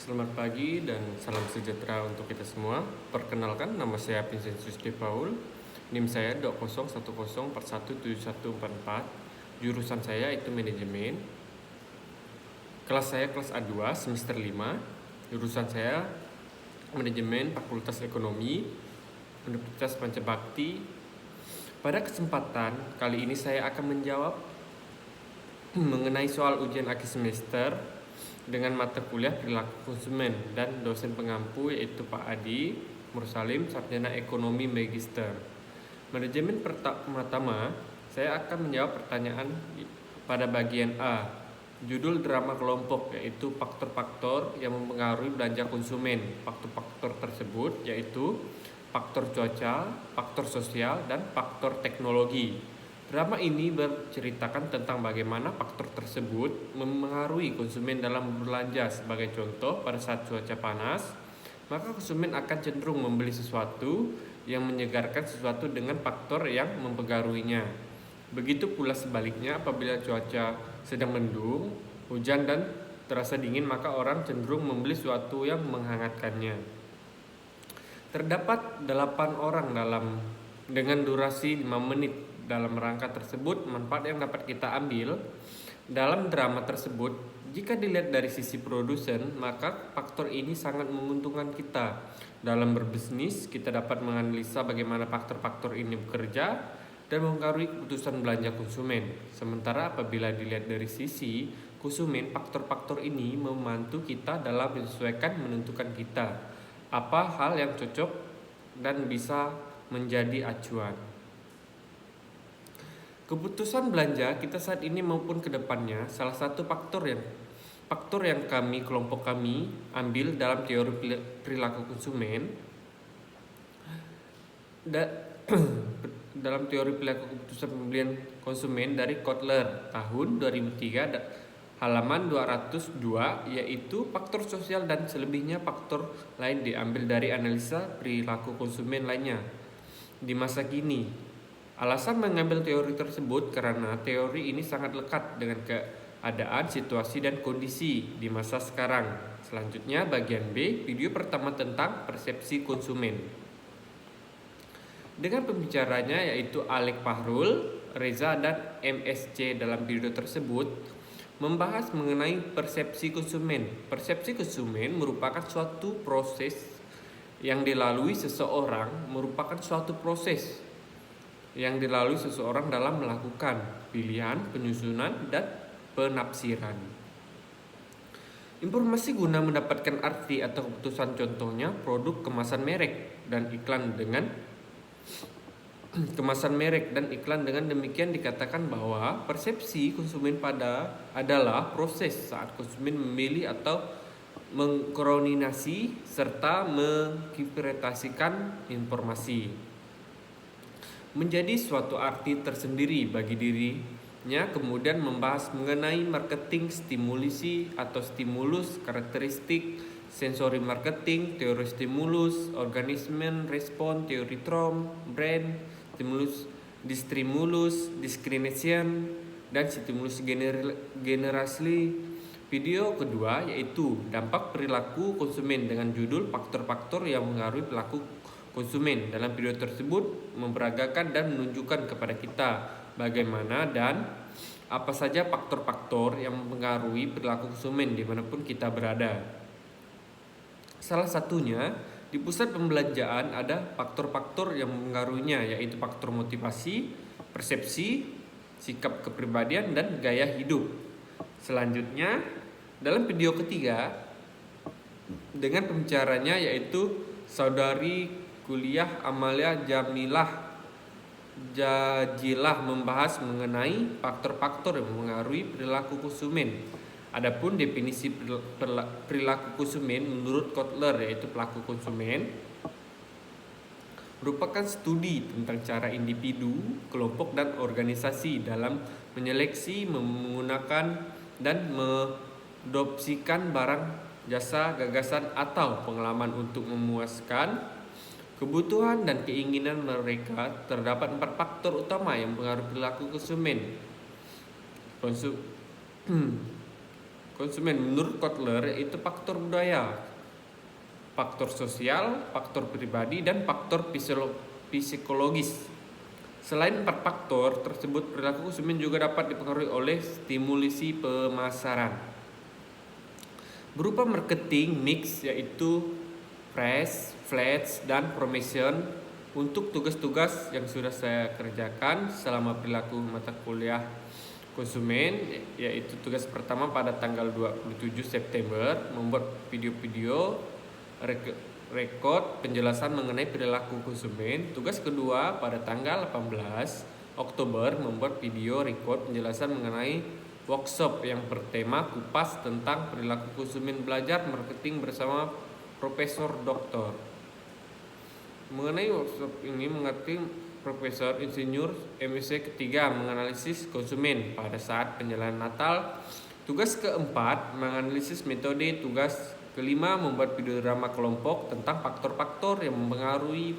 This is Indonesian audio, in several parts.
Selamat pagi dan salam sejahtera untuk kita semua. Perkenalkan, nama saya Vincentius De Paul. NIM saya 2010417174. Jurusan saya itu manajemen. Kelas saya kelas A2 semester 5. Jurusan saya manajemen Fakultas Ekonomi Universitas Pancabakti. Pada kesempatan kali ini saya akan menjawab mengenai soal ujian akhir semester dengan mata kuliah perilaku konsumen dan dosen pengampu yaitu Pak Adi Mursalim, sarjana ekonomi magister. Manajemen pertama, saya akan menjawab pertanyaan pada bagian A. Judul drama kelompok yaitu faktor-faktor yang mempengaruhi belanja konsumen. Faktor-faktor tersebut yaitu faktor cuaca, faktor sosial, dan faktor teknologi. Drama ini berceritakan tentang bagaimana faktor tersebut memengaruhi konsumen dalam berbelanja. Sebagai contoh, pada saat cuaca panas, maka konsumen akan cenderung membeli sesuatu yang menyegarkan sesuatu dengan faktor yang mempengaruhinya. Begitu pula sebaliknya, apabila cuaca sedang mendung, hujan dan terasa dingin, maka orang cenderung membeli sesuatu yang menghangatkannya. Terdapat 8 orang dengan durasi 5 menit. Dalam rangka tersebut, manfaat yang dapat kita ambil dalam drama tersebut, jika dilihat dari sisi produsen, maka faktor ini sangat menguntungkan kita. Dalam berbisnis, kita dapat menganalisa bagaimana faktor-faktor ini bekerja dan mempengaruhi keputusan belanja konsumen. Sementara apabila dilihat dari sisi konsumen, faktor-faktor ini membantu kita dalam menyesuaikan menentukan kita apa hal yang cocok dan bisa menjadi acuan. Keputusan belanja kita saat ini maupun ke depannya, salah satu faktor yang kelompok kami ambil dalam teori perilaku konsumen dalam teori perilaku keputusan pembelian konsumen dari Kotler tahun 2003 halaman 202, yaitu faktor sosial dan selebihnya faktor lain diambil dari analisa perilaku konsumen lainnya di masa kini. Alasan mengambil teori tersebut karena teori ini sangat lekat dengan keadaan, situasi, dan kondisi di masa sekarang. Selanjutnya bagian B, video pertama tentang persepsi konsumen. Dengan pembicaranya yaitu Alek Fahrul, Reza, dan MSC dalam video tersebut membahas mengenai persepsi konsumen. Persepsi konsumen merupakan suatu proses yang dilalui seseorang dalam melakukan pilihan, penyusunan, dan penafsiran informasi guna mendapatkan arti atau keputusan. Contohnya produk kemasan merek dan iklan dengan demikian dikatakan bahwa persepsi konsumen adalah proses saat konsumen memilih atau mengkoordinasi serta menginterpretasikan informasi menjadi suatu arti tersendiri bagi dirinya. Kemudian membahas mengenai marketing stimulus atau stimulus, karakteristik sensori marketing, teori stimulus, organismen respon, teori Trom, brand, stimulus, discrimination, dan stimulus generasi. Video kedua yaitu dampak perilaku konsumen dengan judul faktor-faktor yang mengaruhi perilaku konsumen. Dalam video tersebut memperagakan dan menunjukkan kepada kita bagaimana dan apa saja faktor-faktor yang mempengaruhi perilaku konsumen dimanapun kita berada. Salah satunya di pusat pembelanjaan ada faktor-faktor yang mempengaruhinya, yaitu faktor motivasi, persepsi, sikap kepribadian, dan gaya hidup. Selanjutnya dalam video ketiga dengan pembicaranya yaitu saudari kuliah Amalia Jajilah membahas mengenai faktor-faktor yang mempengaruhi perilaku konsumen. Adapun definisi perilaku konsumen menurut Kotler yaitu pelaku konsumen merupakan studi tentang cara individu, kelompok, dan organisasi dalam menyeleksi, menggunakan, dan mengadopsikan barang, jasa, gagasan, atau pengalaman untuk memuaskan kebutuhan dan keinginan mereka. Terdapat 4 faktor utama yang mempengaruhi perilaku konsumen. konsumen menurut Kotler itu faktor budaya, faktor sosial, faktor pribadi, dan faktor psikologis. Selain 4 faktor tersebut, perilaku konsumen juga dapat dipengaruhi oleh stimulasi pemasaran berupa marketing mix, yaitu price, flash, dan promotion. Untuk tugas-tugas yang sudah saya kerjakan selama perilaku mata kuliah konsumen, yaitu tugas pertama pada tanggal 27 September membuat video-video rekod penjelasan mengenai perilaku konsumen. Tugas kedua pada tanggal 18 Oktober membuat video rekod penjelasan mengenai workshop yang bertema kupas tentang perilaku konsumen, belajar marketing bersama Profesor Dr. Mengenai workshop ini mengerti Profesor Insinyur MSc ketiga menganalisis konsumen pada saat penjalanan Natal. Tugas keempat menganalisis metode. Tugas kelima membuat video drama kelompok tentang faktor-faktor yang mempengaruhi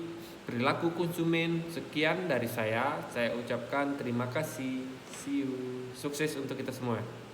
perilaku konsumen. Sekian dari saya ucapkan terima kasih. See you. Sukses untuk kita semua.